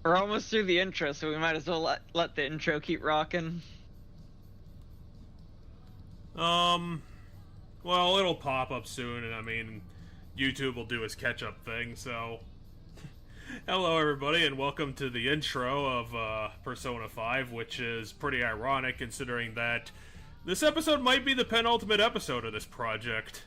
We're almost through the intro, so we might as well let the intro keep rocking. Well, it'll pop up soon, and I mean, YouTube will do his catch-up thing, so... Hello, everybody, and welcome to the intro of, Persona 5, which is pretty ironic, considering that this episode might be the penultimate episode of this project.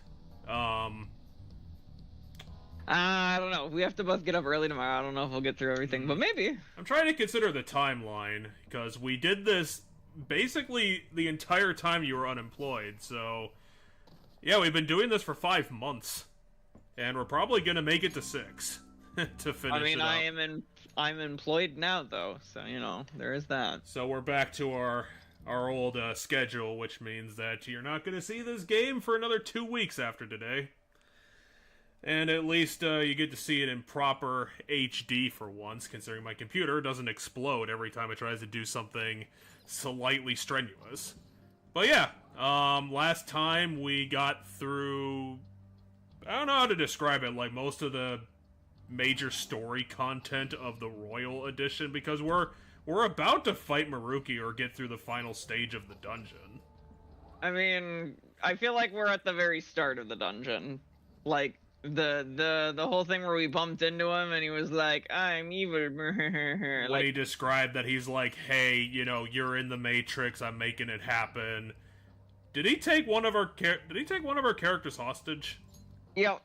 I don't know. We have to both get up early tomorrow. I don't know if we'll get through everything, but maybe. I'm trying to consider the timeline, because we did this basically the entire time you were unemployed, so... Yeah, we've been doing this for 5 months, and we're probably gonna make it to 6 to finish it up. I'm employed now, though, so, you know, there is that. So we're back to our old schedule, which means that you're not gonna see this game for another 2 weeks after today. And at least you get to see it in proper HD for once, considering my computer doesn't explode every time it tries to do something slightly strenuous. But yeah, last time we got through... I don't know how to describe it, like most of the major story content of the Royal Edition, because we're about to fight Maruki or get through the final stage of the dungeon. I mean, I feel like we're at the very start of the dungeon. Like, the whole thing where we bumped into him and he was like, I'm evil. When he described that he's like, hey, you know, you're in the Matrix, I'm making it happen. Did he take one of our characters hostage? Yep.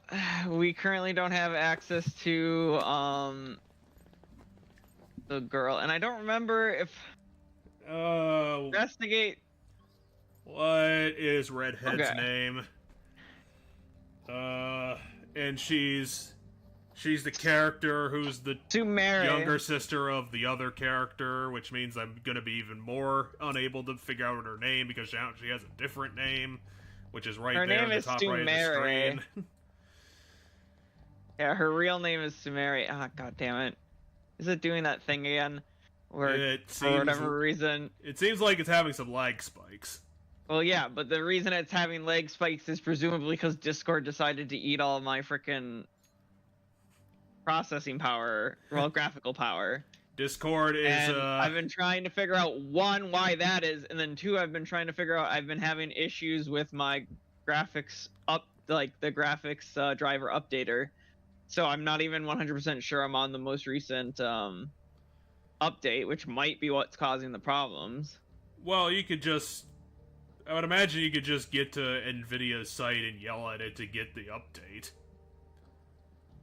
We currently don't have access to the girl, and I don't remember if investigate. What is Redhead's name? And she's the character who's the younger sister of the other character, which means I'm gonna be even more unable to figure out her name because she has a different name, which is right there in the top right of the screen. Yeah, her real name is Sumeri. Ah, god damn it. Is it doing that thing again? Where, for whatever reason... It seems like it's having some lag spikes. Well, yeah, but the reason it's having lag spikes is presumably because Discord decided to eat all my frickin' processing power, well, graphical power. Discord is, and I've been trying to figure out, one, why that is, and then two, I've been trying to figure out, I've been having issues with my graphics the graphics driver updater. So I'm not even 100% sure I'm on the most recent update, which might be what's causing the problems. Well, you could just... I would imagine you could just get to NVIDIA's site and yell at it to get the update.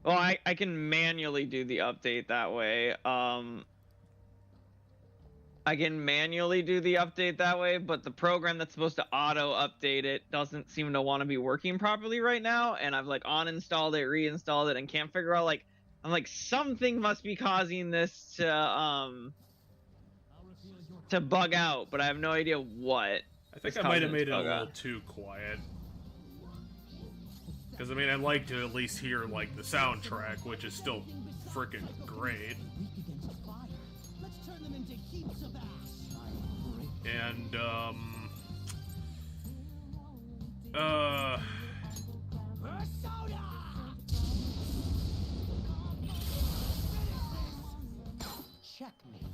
Well, I can manually do the update that way. I can manually do the update that way, but the program that's supposed to auto-update it doesn't seem to want to be working properly right now, and I've, like, uninstalled it, reinstalled it, and can't figure out, like... I'm like, something must be causing this to bug out, but I have no idea what. I think I might have made it a little too quiet. Because, I mean, I'd like to at least hear, like, the soundtrack, which is still freaking great. And,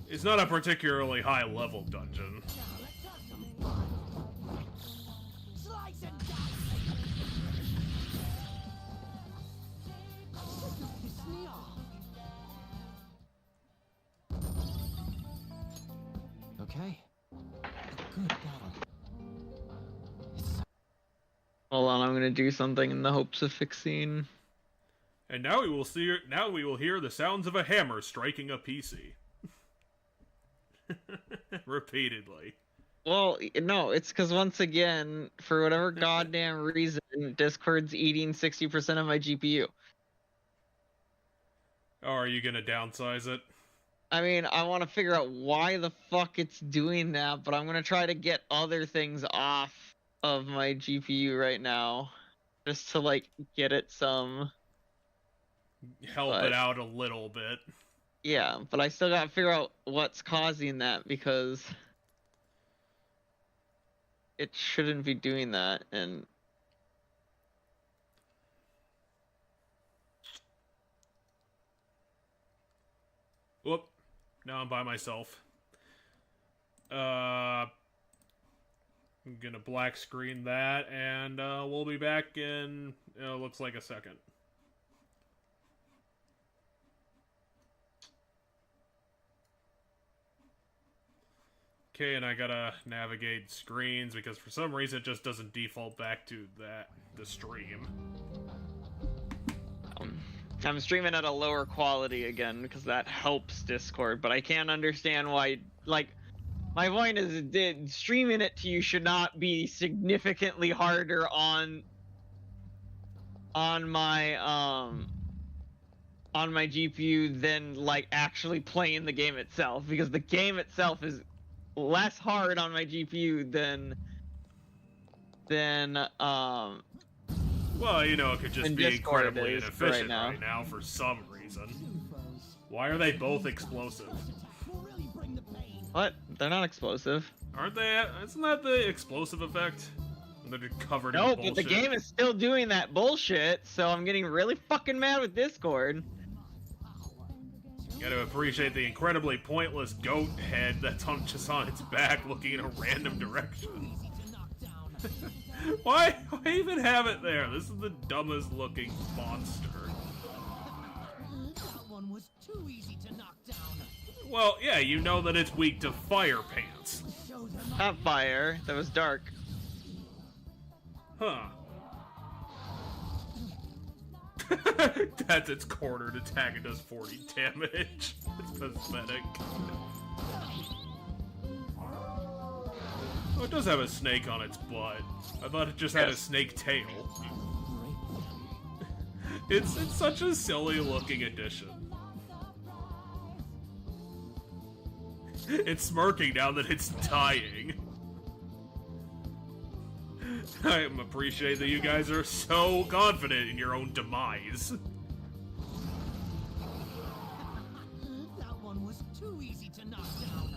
it's not a particularly high-level dungeon. Okay. Good God. Hold on, I'm gonna do something in the hopes of fixing. And now we will see. Now we will hear the sounds of a hammer striking a PC. Repeatedly. Well, no, it's because once again, for whatever goddamn reason, Discord's eating 60% of my GPU. Oh, are you gonna downsize it? I mean, I want to figure out why the fuck it's doing that, but I'm gonna try to get other things off of my GPU right now, just to, like, get it some... Help it out a little bit. Yeah, but I still gotta figure out what's causing that, because it shouldn't be doing that, and... Whoop. Now I'm by myself. I'm gonna black screen that, and we'll be back in, looks like a second. Okay, and I gotta navigate screens because for some reason it just doesn't default back to the stream. I'm streaming at a lower quality again because that helps Discord, but I can't understand why. Like, my point is, streaming it to you should not be significantly harder on my GPU than like actually playing the game itself, because the game itself is less hard on my GPU than well, it could just be Discord incredibly is inefficient right now for some reason. Why are they both explosive? What? They're not explosive. Aren't they? Isn't that the explosive effect? They're just covered in No, bullshit. but the game is still doing that bullshit, so I'm getting really fucking mad with Discord. Gotta appreciate the incredibly pointless goat head that's just on its back looking in a random direction. Why even have it there? This is the dumbest looking monster. That one was too easy to knock down. Well, yeah, you know that it's weak to fire pants. Not fire, that was dark. Huh. That's its cornered attack. It does 40 damage. It's pathetic. Oh, it does have a snake on its butt. I thought it just had a snake tail. It's such a silly looking addition. It's smirking now that it's dying. I appreciate that you guys are so confident in your own demise. That one was too easy to knock down.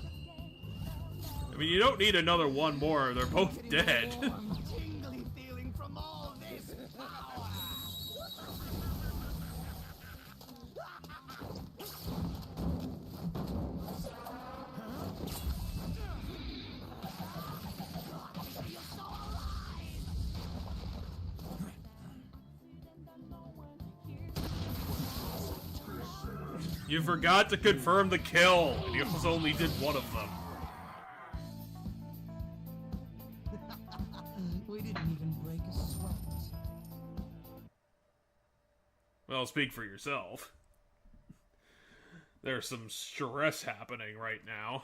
I mean, you don't need another one more. They're both dead. Tingly feeling from all this power. You forgot to confirm the kill, and you also only did one of them. We didn't even break a sweat. Well, speak for yourself. There's some stress happening right now.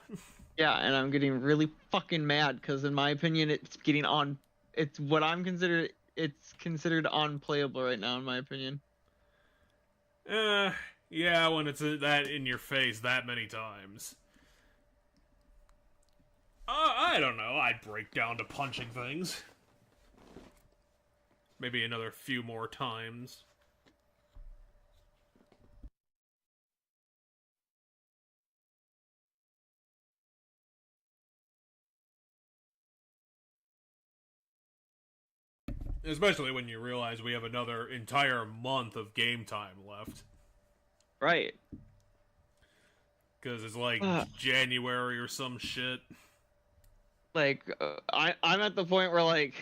Yeah, and I'm getting really fucking mad because, in my opinion, it's considered unplayable right now, in my opinion. Yeah, when it's that in your face that many times. I don't know. I'd break down to punching things. Maybe another few more times. Especially when you realize we have another entire month of game time left. Right. Because it's like January or some shit. Like, I'm at the point where, like,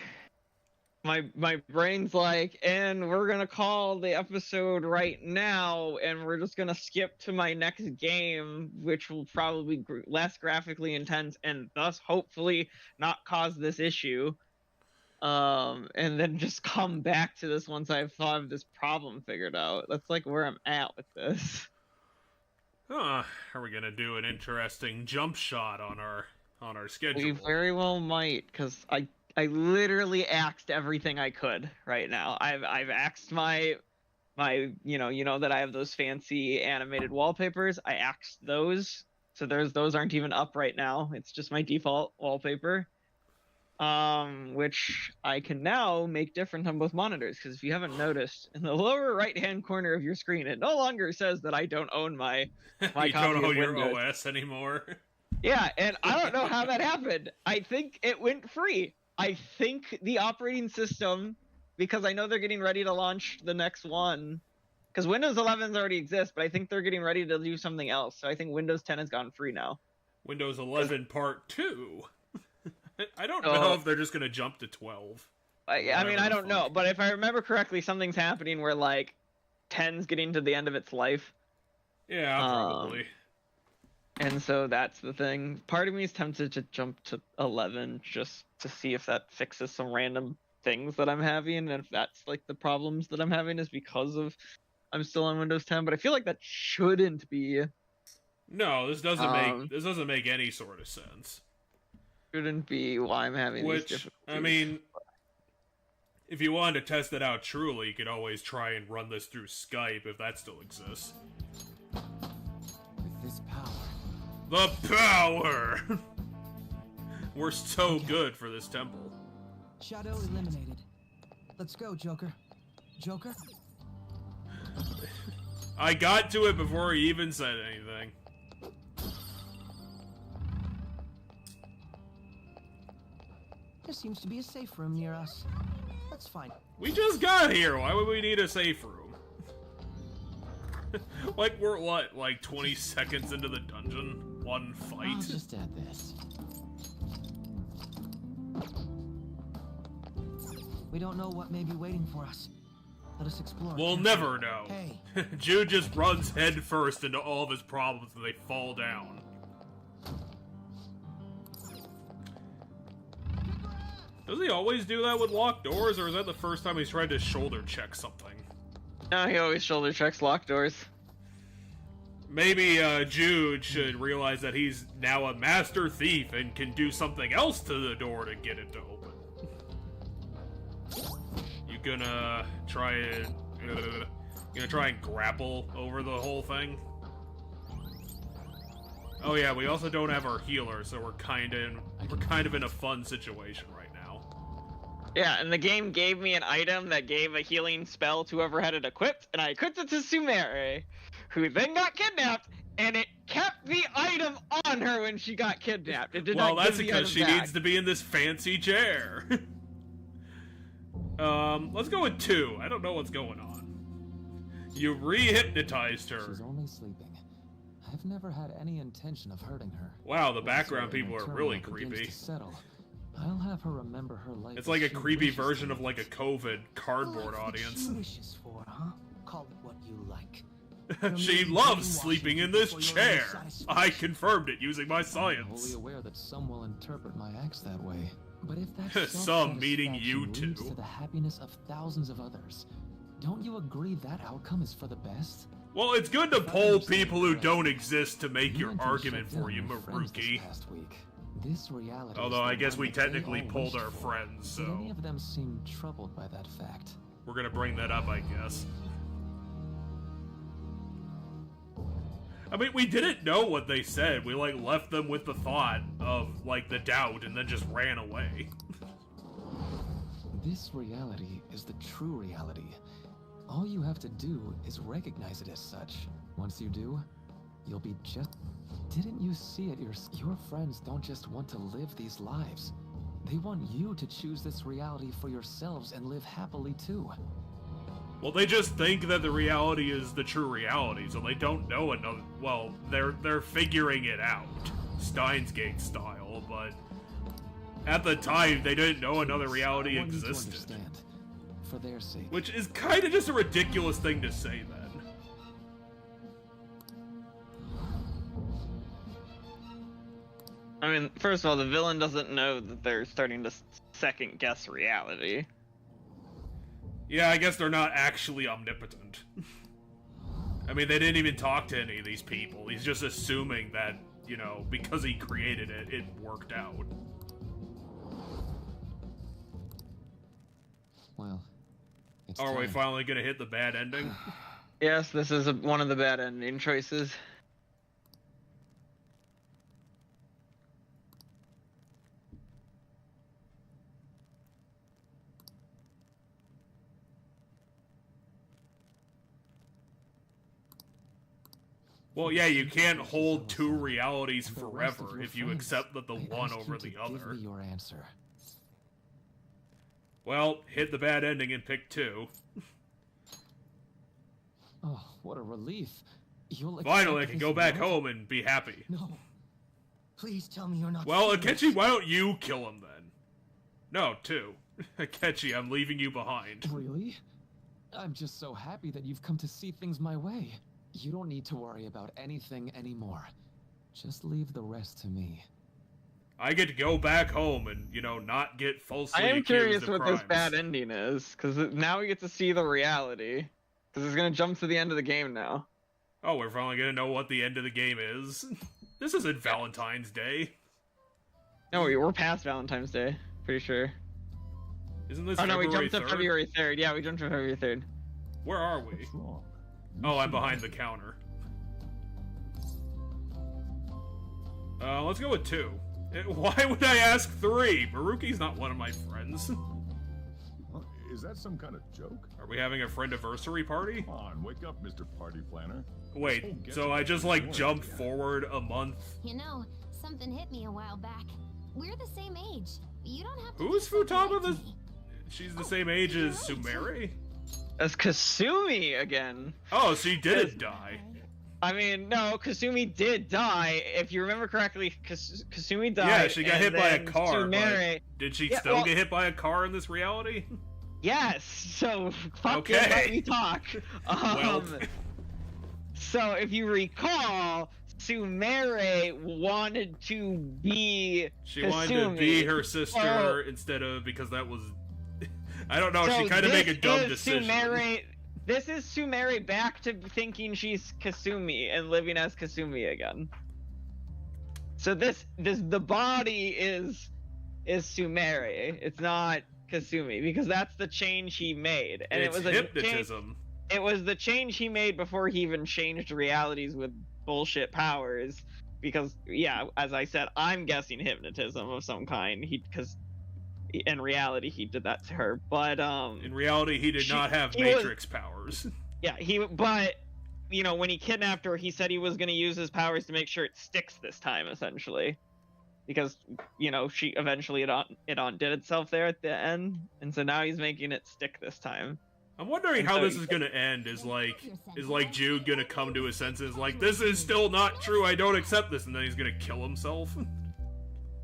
my brain's like, and we're gonna call the episode right now, and we're just gonna skip to my next game, which will probably be less graphically intense, and thus hopefully not cause this issue. And then just come back to this once I've thought of this problem figured out. That's like where I'm at with this. Are we gonna do an interesting jump shot on our schedule? We very well might, because I literally axed everything I could right now. I've axed my you know that I have those fancy animated wallpapers. I axed those, so those aren't even up right now. It's just my default wallpaper. Which I can now make different on both monitors, because if you haven't noticed, in the lower right-hand corner of your screen, it no longer says that I don't own my you copy don't own of your Windows. OS anymore. Yeah, and I don't know how that happened. I think it went free. I think the operating system, because I know they're getting ready to launch the next one, Because Windows 11 already exists, but I think they're getting ready to do something else. So I think Windows 10 has gone free now. Windows 11 Part 2. I don't know if they're just gonna jump to 12. I mean, I don't know, but if I remember correctly, something's happening where like 10's getting to the end of its life. Yeah, probably. And so that's the thing. Part of me is tempted to jump to 11 just to see if that fixes some random things that I'm having, and if that's like the problems that I'm having is because of I'm still on Windows 10. But I feel like that shouldn't be. No, this doesn't make any sort of sense. Shouldn't be why I'm having these difficulties. I mean, if you wanted to test it out truly, you could always try and run this through Skype if that still exists. With this power. The power! We're so good for this temple. Shadow eliminated. Let's go, Joker. Joker? I got to it before he even said anything. There seems to be a safe room near us. That's fine. We just got here. Why would we need a safe room? Like, we're what, like 20 seconds into the dungeon? One fight? I'll just add this. We don't know what may be waiting for us. Let us explore. We'll never know. Hey. Jude just runs head first into all of his problems and they fall down. Does he always do that with locked doors, or is that the first time he's tried to shoulder check something? No, he always shoulder checks locked doors. Maybe Jude should realize that he's now a master thief and can do something else to the door to get it to open. You gonna try and grapple over the whole thing? Oh yeah, we also don't have our healer, so we're kind of in a fun situation right now. Yeah, and the game gave me an item that gave a healing spell to whoever had it equipped, and I equipped it to Sumere, who then got kidnapped, and it kept the item on her when she got kidnapped. It did not that's give the because she item needs to be in this fancy chair. Let's go with 2. I don't know what's going on. You re-hypnotized her. She's only sleeping. I've never had any intention of hurting her. Wow, the background people are really creepy. I'll have her remember her life. It's like a creepy version of like a COVID cardboard audience. What wishes for, huh? Call it what you like. She loves sleeping in this chair. I confirmed it using my I'm science. fully aware that some will interpret my acts that way. But if that Some meaning you two. leads to the happiness of thousands of others, don't you agree that outcome is for the best? Well, it's good to poll people who don't exist to make your You entered argument Sheffield for you, and your friends this Maruki. past week. This reality Although is I the guess one we that they technically all polled wished our for. friends, Did any so of them seem troubled by that fact? we're gonna bring that up, I guess. I mean, we didn't know what they said. We, like, left them with the thought of, like, the doubt and then just ran away. This reality is the true reality. All you have to do is recognize it as such. Once you do, you'll be just... Didn't you see it? Your friends don't just want to live these lives. They want you to choose this reality for yourselves and live happily too. Well, they just think that the reality is the true reality, so they don't know another... Well, they're figuring it out, Steins Gate style, but at the time, they didn't know another reality I want you to existed. understand, for their sake. Which is kind of just a ridiculous thing to say, then. I mean, first of all, the villain doesn't know that they're starting to second guess reality. Yeah, I guess they're not actually omnipotent. I mean, they didn't even talk to any of these people. He's just assuming that, you know, because he created it, it worked out. Well, it's Are we time. finally gonna hit the bad ending? Yes, this is one of the bad ending choices. Well, yeah, you can't hold two realities And the rest of forever your if you friends. accept that the I one asked over you to the give other. me your answer. Well, hit the bad ending and pick 2. Oh, what a relief. You'll Finally, I accept can this go back world? home and be happy. No. Please tell me you're not Well, serious. Akechi, why don't you kill him then? No, 2. Akechi, I'm leaving you behind. Really? I'm just so happy that you've come to see things my way. You don't need to worry about anything anymore. Just leave the rest to me. I get to go back home and, not get falsely I am accused curious of what crimes. this bad ending is, because now we get to see the reality. Because it's gonna jump to the end of the game now. Oh, we're finally gonna know what the end of the game is. This isn't Valentine's Day. No, we're past Valentine's Day, pretty sure. Isn't this Oh no, we February jumped to 3rd? February 3rd. Yeah, we jumped to February 3rd. Where are we? What's wrong? Oh, I'm behind the counter. Let's go with 2. Why would I ask 3? Maruki's not one of my friends. Huh? Is that some kind of joke? Are we having a friend-anniversary party? Come on, wake up, Mr. Party Planner. Wait, Oh, get so to I the just, point. jumped Yeah. forward a month? You know, something hit me a while back. We're the same age. You don't have to. Who's be so Futaba polite to the... me. She's the same age as Sumere? That's Kasumi again. Oh, she didn't die. I mean, no, Kasumi did die. If you remember correctly, Kasumi died. Yeah, she got and hit by a then car, Sumere... but did she Yeah, still well- get hit by a car in this reality? Yes. So fucking Okay. let me talk. Well. So if you recall, Sumere wanted to be She wanted to Kasumi. be her sister Well- instead of, because that was... I don't know, So she kind of made a this dumb is decision. This is Sumere back to thinking she's Kasumi and living as Kasumi again. So the body is Sumere. It's not Kasumi, because that's the change he made, and It's it was hypnotism. it was the change he made before he even changed realities with bullshit powers. Because yeah, as I said, I'm guessing hypnotism of some kind. Because in reality he did that to her, but In reality, he did not have he was- Matrix powers. yeah, but when he kidnapped her, he said he was going to use his powers to make sure it sticks this time, essentially, because she eventually it undid itself there at the end, and so now he's making it stick this time. I'm wondering how this is gonna end. Is Jude gonna come to his senses? Like, this is still not true. I don't accept this, and then he's gonna kill himself.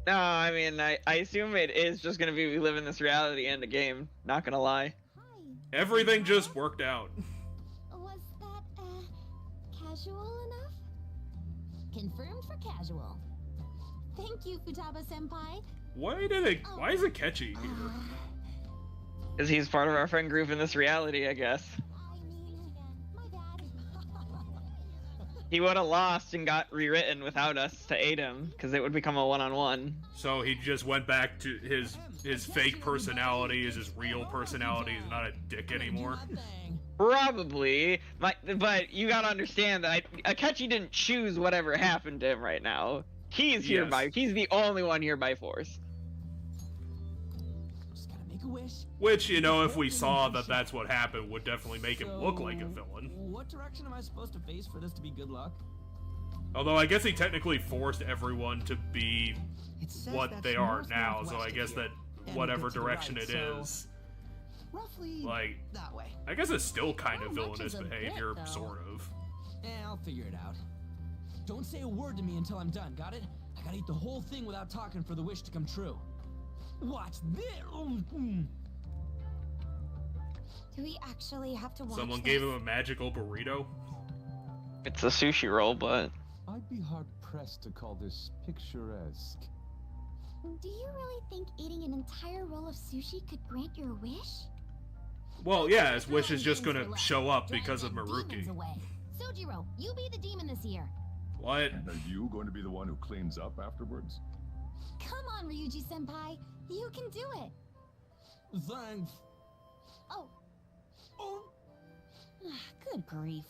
No, I mean, I assume it is just going to be we live in this reality and a game. Not gonna lie. Hi. Everything just worked out. Was that casual enough? Confirmed for casual. Thank you, Futaba Senpai. Why is it catchy here? Because he's part of our friend group in this reality, I guess. I mean, my bad. He would have lost and got rewritten without us to aid him, because it would become a one-on-one. So he just went back to his fake personality, is his real personality, is not a dick anymore. Probably, but you gotta understand that Akechi didn't choose whatever happened to him right now. He's here Yes. he's the only one here by force. Just gotta make a wish. Which, if we saw that that's what happened, would definitely make him look like a So, villain. What direction am I supposed to face for this to be good luck? Although I guess he technically forced everyone to be It says what that's they are now, so north-northwest I of guess here, that and whatever to the direction right, it so is, roughly like, that way. I guess it's still kind of Not much villainous is a bit, behavior, though. sort of. I'll figure it out. Don't say a word to me until I'm done, got it? I gotta eat the whole thing without talking for the wish to come true. Watch this! Do we actually have to watch Someone this? gave him a magical burrito. It's a sushi roll, but I'd be hard-pressed to call this picturesque. Do you really think eating an entire roll of sushi could grant your wish? Well, yeah, his wish is just gonna show up because of Drive the demons Maruki. away. Sojiro, you be the demon this year. What? And are you going to be the one who cleans up afterwards? Come on, Ryuji Senpai. You can do it. Thanks. Oh, Oh. good grief.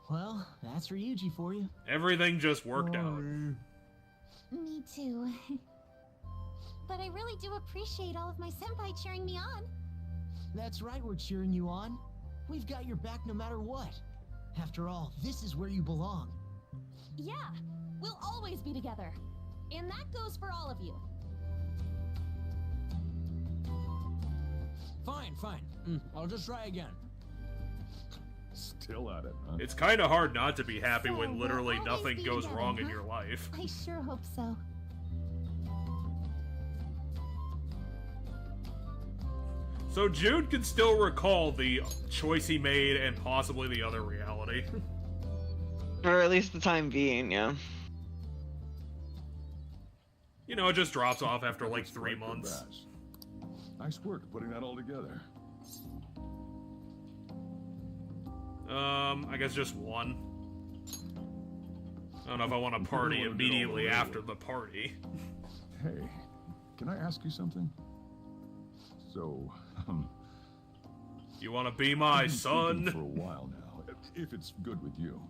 Well, that's Ryuji for you. Everything just worked out. Me too. But I really do appreciate all of my senpai cheering me on. That's right, we're cheering you on. We've got your back no matter what. After all, this is where you belong. Yeah, we'll always be together. And that goes for all of you. Fine. I'll just try again. Still at it, huh? It's kind of hard not to be happy So when we'll literally always nothing be goes together, wrong in huh? your life. I sure hope so. So Jude can still recall the choice he made and possibly the other reality. For at least the time being, yeah. You know, it just drops off after That like was 3 quite the months. bash. Nice work putting that all together. I guess just one. I don't know if I want to party wanna get all the immediately way after with. the party. Hey, can I ask you something? So, You want to be my I've been thinking for son? a while now, if it's good with you.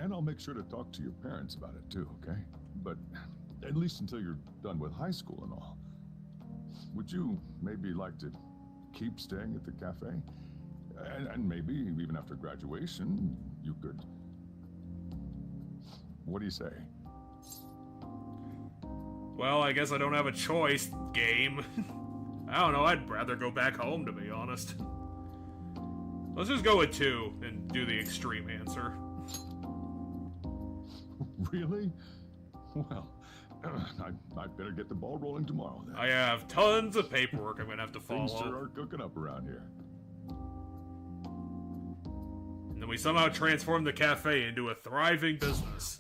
And I'll make sure to talk to your parents about it too, okay? But at least until you're done with high school and all. Would you maybe like to keep staying at the cafe? And maybe even after graduation, you could... What do you say? Well, I guess I don't have a choice, game. I don't know, I'd rather go back home, to be honest. Let's just go with 2 and do the extreme answer. Really? Well, I'd better get the ball rolling tomorrow then. I have tons of paperwork I'm gonna have to Things sure follow. are cooking up around here. And then we somehow transform the cafe into a thriving business.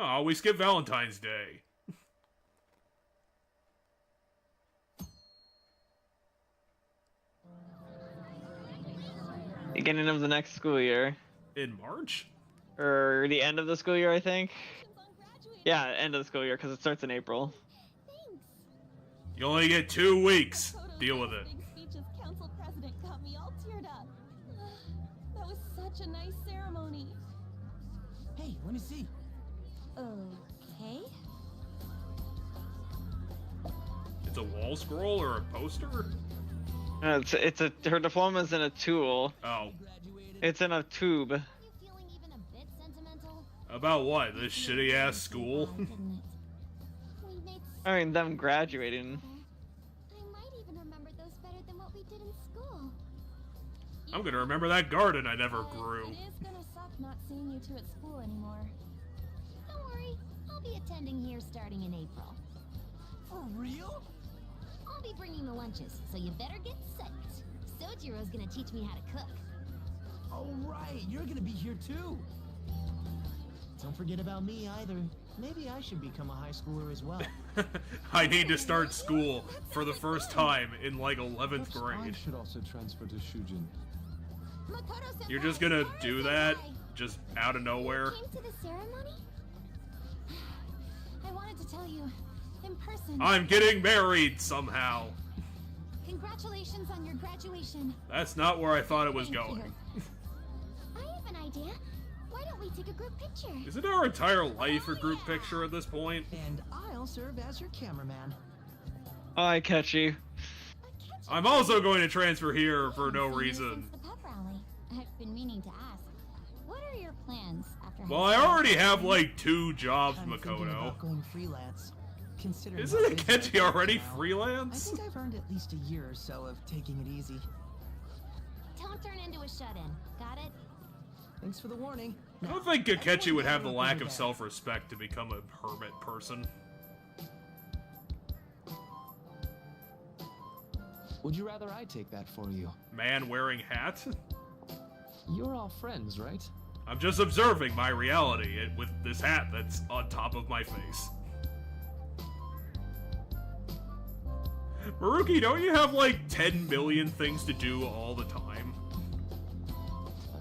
Oh, we skip Valentine's Day. Beginning of the next school year. In March? Or the end of the school year, I think. Yeah, end of the school year, because it starts in April. Thanks. You only get 2 weeks. Deal with it. Speech as council president got me all teared up. That was such a nice ceremony. Hey, let me see. Okay. It's a wall scroll or a poster? Her diploma's in a tool. Oh. It's in a tube. You feeling even a bit sentimental? About what? This shitty ass school? Didn't it? We made I mean, them graduating. I might even remember those better than what we did in school. I'm gonna remember that garden I never grew. It is gonna suck not seeing you two at school anymore. Don't worry, I'll be attending here starting in April. For real? I'll be bringing the lunches, so you better get psyched. Sojiro's gonna teach me how to cook. Oh, right. You're gonna be here too. Don't forget about me either. Maybe I should become a high schooler as well. I need to start school for the first time in like 11th Perhaps I grade. should also transfer to Shujin. Makoto-senpai, You're just gonna Makoto-senpai. do that? Just out of nowhere? You came to the ceremony? I wanted to tell you, in person. I'm getting married somehow. Congratulations on your graduation. That's not where I thought it was Thank going. you. I have an idea. Why don't we take a group picture? Is it our entire life a group picture at this point? And I'll serve as your cameraman. I catch you. I'm also going to transfer here for no Since reason. the pep rally. I've been meaning to ask. What are your plans after Well, I high school? already have like 2 jobs, I'm thinking Makoto. about going freelance. Considering Isn't how busy Akechi I am already now, I freelance? think I've earned at least a year or so of taking it easy. Don't turn into a shut-in. Got it? Thanks for the warning. I don't Now, think Akechi everyone would have the gather up lack over of there. self-respect to become a hermit person. Would you rather I take that for you? Man wearing hat? You're all friends, right? I'm just observing my reality with this hat that's on top of my face. Maruki, don't you have like 10 million things to do all the time?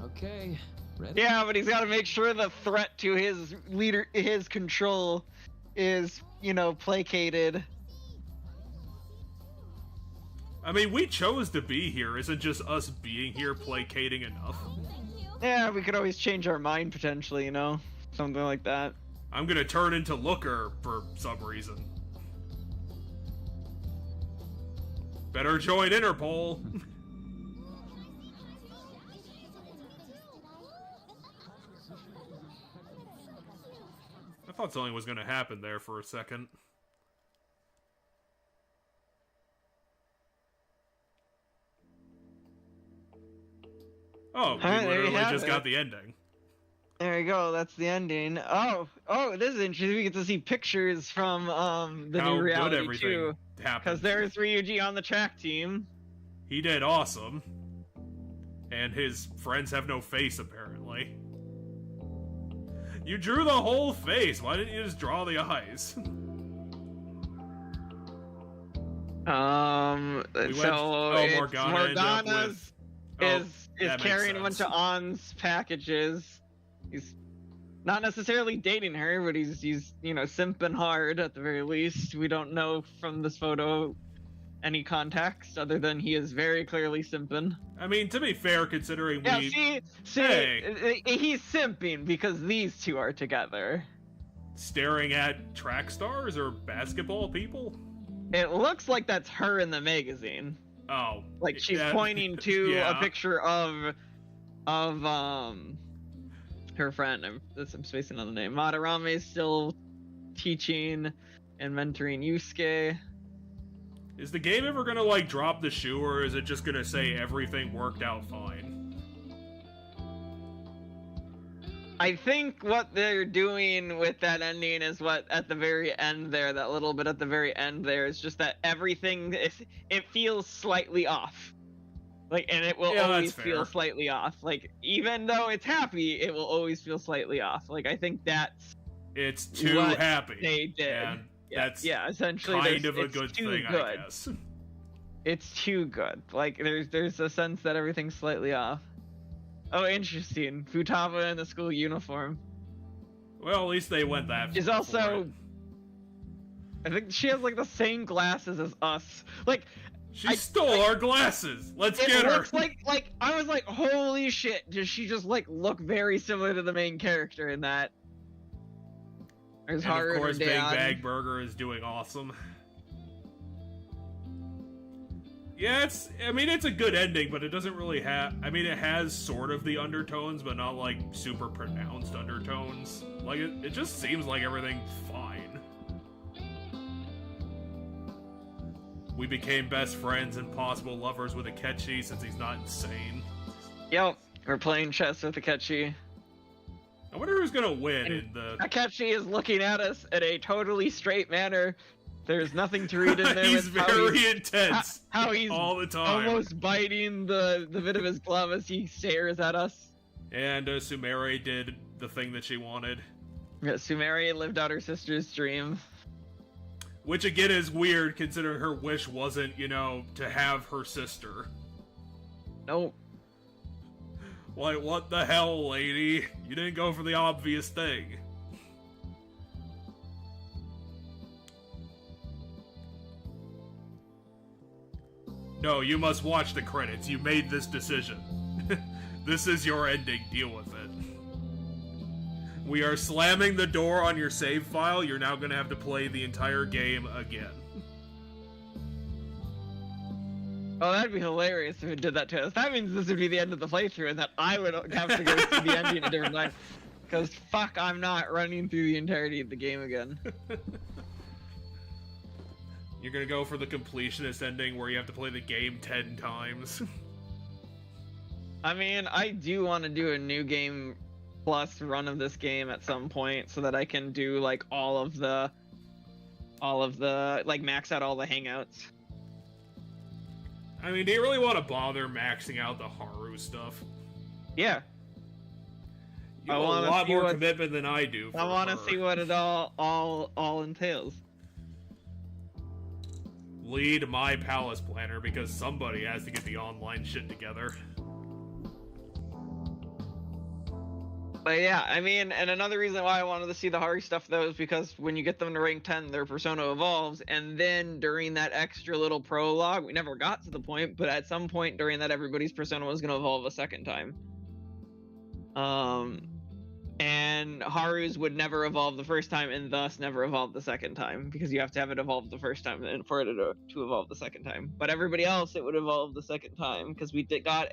Okay, ready? Yeah, but he's got to make sure the threat to his control is, placated. I mean, we chose to be here. Isn't just us being here placating enough? Thank you. Yeah, we could always change our mind potentially, something like that. I'm gonna turn into Looker for some reason. Better join Interpol. I thought something was gonna happen there for a second. Oh, we Alright, there you literally have just it. got the ending. There you go. That's the ending. Oh, this is interesting. We get to see pictures from the How new good reality everything too, happened. because there's Ryuji on the track team. He did awesome. And his friends have no face, apparently. You drew the whole face. Why didn't you just draw the eyes? Morgana's is that makes carrying a bunch sense. of On's packages. He's not necessarily dating her, but he's simping hard at the very least. We don't know from this photo any context other than he is very clearly simping. I mean, to be fair, considering Yeah, we he's simping because these two are together. staring at track stars or basketball people. It looks like that's her in the magazine. Oh, Like she's yeah, pointing to yeah. a picture of her friend. I'm spacing on the name. Madarame's still teaching and mentoring Yusuke. Is the game ever gonna like drop the shoe, or is it just gonna say everything worked out fine? I think what they're doing with that ending is what at the very end there, that little bit at the very end there, is just that everything it feels slightly off. Like, and it will always that's feel fair. slightly off. Like, even though it's happy, it will always feel slightly off. Like, I think that's It's too what happy. they did. And that's essentially kind of a it's good too thing, good. I guess. It's too good. Like, there's a sense that everything's slightly off. Oh, interesting. Futaba in the school uniform. Well, at least they went that. She's for also, it. I think she has like the same glasses as us. Like, She stole our glasses. Let's it get her. looks like I was like, holy shit! Does she just like look very similar to the main character in that? There's And Haru of course, and Big Dan. Bag Burger is doing awesome. Yeah, I mean, it's a good ending, but it doesn't really have... I mean, it has sort of the undertones, but not, like, super pronounced undertones. Like, it just seems like everything's fine. We became best friends and possible lovers with Akechi since he's not insane. Yep, we're playing chess with Akechi. I wonder who's gonna win in the... Akechi is looking at us in a totally straight manner. There's nothing to read in there. He's with how very intense how he's all the time. almost biting the bit of his glove as he stares at us. And Sumere did the thing that she wanted. Yeah, Sumere lived out her sister's dream. Which again is weird considering her wish wasn't, you know, to have her sister. Nope. Like, what the hell, lady? You didn't go for the obvious thing. No, you must watch the credits. You made this decision. This is your ending. Deal with it. We are slamming the door on your save file. You're now gonna have to play the entire game again. Oh, that'd be hilarious if it did that to us. That means this would be the end of the playthrough and that I would have to go see the ending a different time. Because fuck, I'm not running through the entirety of the game again. You're gonna go for the completionist ending where you have to play the game 10 times. I mean, I do want to do a new game plus run of this game at some point so that I can do like all of the like max out all the hangouts. I mean, do you really want to bother maxing out the Haru stuff? Yeah. You I have a wanna lot see more what- commitment than I do. I want to her. see what it all entails. Lead my palace planner because somebody has to get the online shit together. But yeah, I mean, and another reason why I wanted to see the Haru stuff though is because when you get them to rank 10, their persona evolves, and then during that extra little prologue, we never got to the point, but at some point during that, everybody's persona was going to evolve a second time. And Haru's would never evolve the first time, and thus never evolve the second time, because you have to have it evolve the first time in order to evolve the second time. But everybody else, it would evolve the second time, because we did not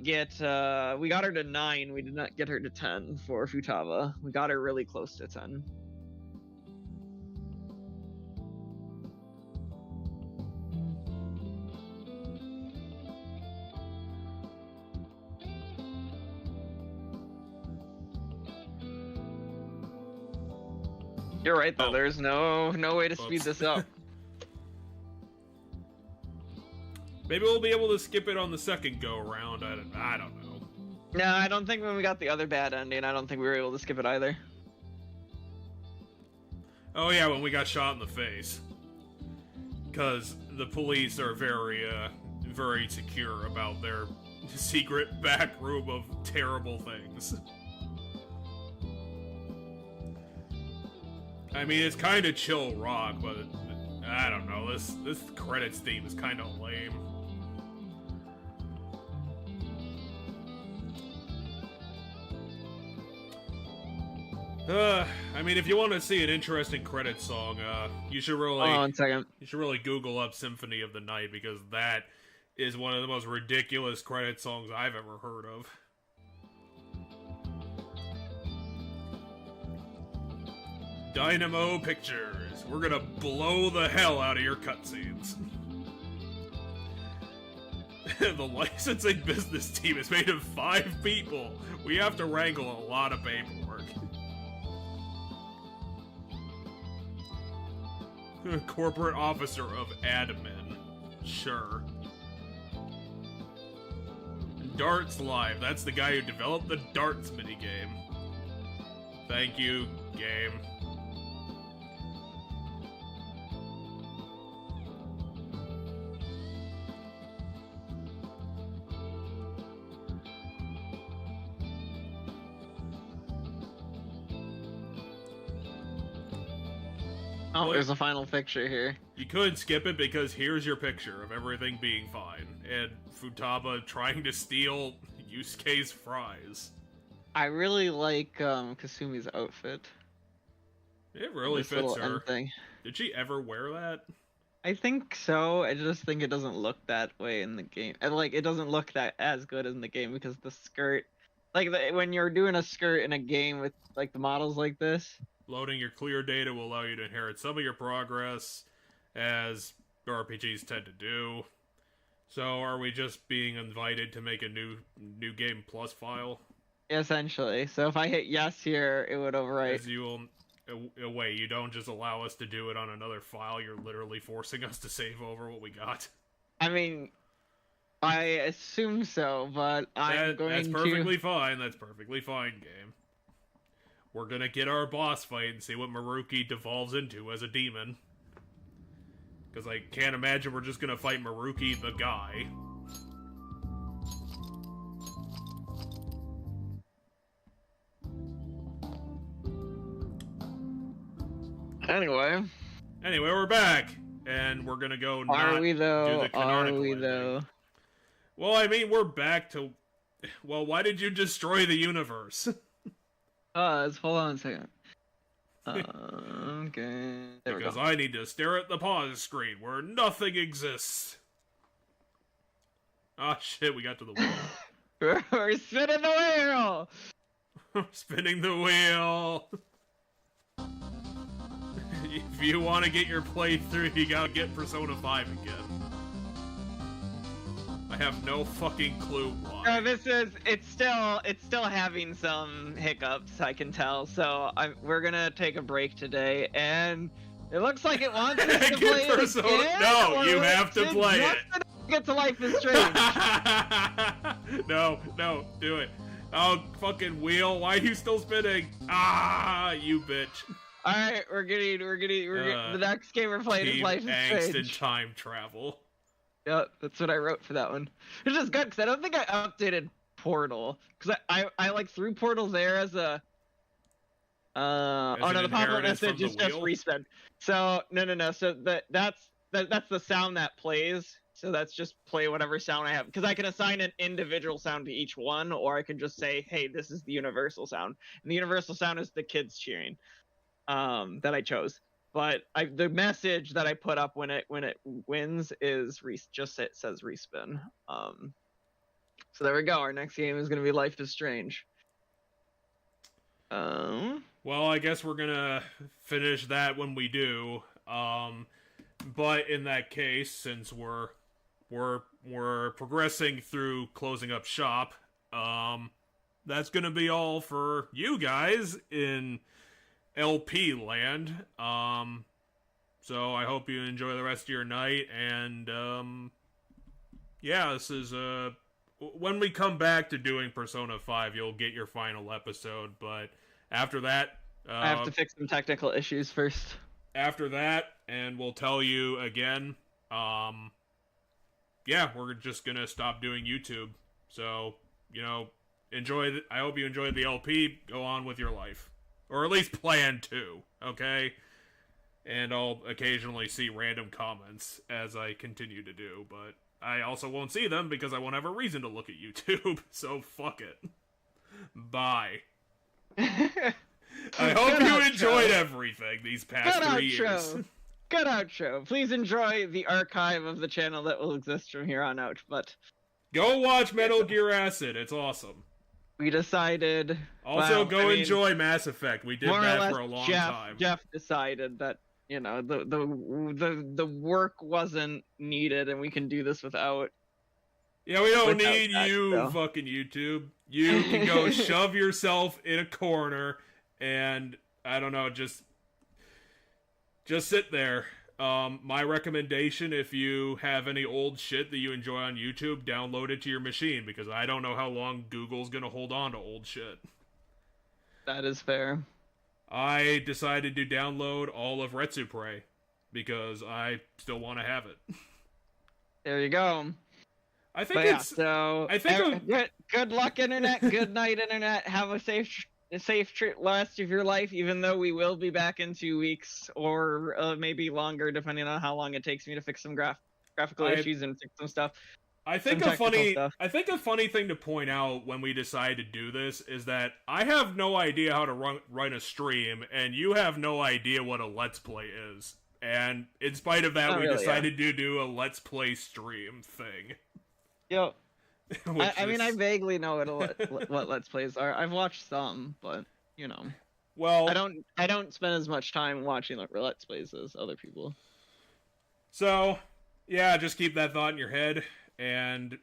get we got her to 9, we did not get her to 10 for Futaba. We got her really close to 10. You're right though. Oh. There's no way to speed Oops. this up. Maybe we'll be able to skip it on the second go around. I don't know. No, I don't think when we got the other bad ending, I don't think we were able to skip it either. Oh yeah, when we got shot in the face. Because the police are very secure about their secret back room of terrible things. I mean, it's kind of chill rock, but I don't know. This credits theme is kind of lame. I mean, if you want to see an interesting credit song, you should really. Hold on 1 second. You should really Google up Symphony of the Night, because that is one of the most ridiculous credit songs I've ever heard of. Dynamo Pictures. We're gonna blow the hell out of your cutscenes. The licensing business team is made of 5 people. We have to wrangle a lot of paperwork. Corporate officer of admin. Sure. Darts Live. That's the guy who developed the darts minigame. Thank you, game. Oh, there's a final picture here. You could skip it because here's your picture of everything being fine. And Futaba trying to steal Yusuke's fries. I really like Kasumi's outfit. It really This fits little her. end thing. Did she ever wear that? I think so. I just think it doesn't look that way in the game. And like, it doesn't look that as good in the game because the skirt, like when you're doing a skirt in a game with like the models like this. Loading your clear data will allow you to inherit some of your progress, as RPGs tend to do. So, are we just being invited to make a new game plus file? Essentially. So if I hit yes here, it would overwrite. As you will, wait, you don't just allow us to do it on another file. You're literally forcing us to save over what we got. I mean, I assume so, but I'm going That's to. perfectly fine. That's perfectly fine, game. We're gonna get our boss fight and see what Maruki devolves into as a demon. Because I can't imagine we're just gonna fight Maruki the guy. Anyway, we're back, and we're gonna go. are we do though? the canonical Are we ending. though? Well, I mean, we're back to. Well, why did you destroy the universe? Hold on a second. Okay. There we Because go. I need to stare at the pause screen where nothing exists. Ah, shit, we got to the wheel. We're spinning the wheel. Spinning the wheel. If you want to get your playthrough, you gotta get Persona 5 again. I have no fucking clue why. No, it's still having some hiccups, I can tell. So we're gonna take a break today, and it looks like it wants us to Get play it Persona- again. No, or you let's have to just play let it. Get to Life is Strange. No, do it. Oh, fucking wheel, why are you still spinning? Ah, you bitch. All right, we're getting the next game we're playing is Team Life is angst Strange. and time travel. Yep, that's what I wrote for that one. Which is good because I don't think I updated Portal because I like threw Portal there as a. As Oh an no, the pop-up inheritance from message is the just wheel? respin. So no. So that's the sound that plays. So that's just play whatever sound I have because I can assign an individual sound to each one, or I can just say, hey, this is the universal sound, and the universal sound is the kids cheering. That I chose. But the message that I put up when it wins is it says respin. So there we go. Our next game is gonna be Life is Strange. Well, I guess we're gonna finish that when we do. But in that case, since we're progressing through closing up shop, that's gonna be all for you guys in LP land. So I hope you enjoy the rest of your night, and yeah, this is when we come back to doing Persona 5, you'll get your final episode, but after that, I have to fix some technical issues first. After that, and we'll tell you again, yeah, we're just gonna stop doing YouTube. So, you know, I hope you enjoyed the LP. Go on with your life. Or at least plan to, okay? And I'll occasionally see random comments as I continue to do, but I also won't see them because I won't have a reason to look at YouTube, so fuck it. Bye. I hope you enjoyed everything these past 3 years. Good outro. Please enjoy the archive of the channel that will exist from here on out, but... Go watch Metal Gear Acid, it's awesome. We decided... Also, enjoy Mass Effect. We did that for a long time. Jeff decided that, you know, the work wasn't needed and we can do this without... Yeah, we don't need you, fucking YouTube. You can go shove yourself in a corner and, I don't know, just sit there. My recommendation, if you have any old shit that you enjoy on YouTube, download it to your machine, because I don't know how long Google's gonna hold on to old shit. That is fair. I decided to download all of Retsupre, because I still want to have it. There you go. I think good luck, Internet. Good night, Internet. Have a safe rest of your life, even though we will be back in 2 weeks, or maybe longer, depending on how long it takes me to fix some graphical issues and fix some stuff. I think a funny thing to point out when we decide to do this is that I have no idea how to run a stream, and you have no idea what a Let's Play is. And in spite of that, we decided to do a Let's Play stream thing. Yo. I mean, I vaguely know what Let's Plays are. I've watched some, but, you know. Well, I don't spend as much time watching Let's Plays as other people. So, yeah, just keep that thought in your head. And,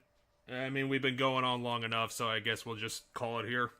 I mean, we've been going on long enough, so I guess we'll just call it here.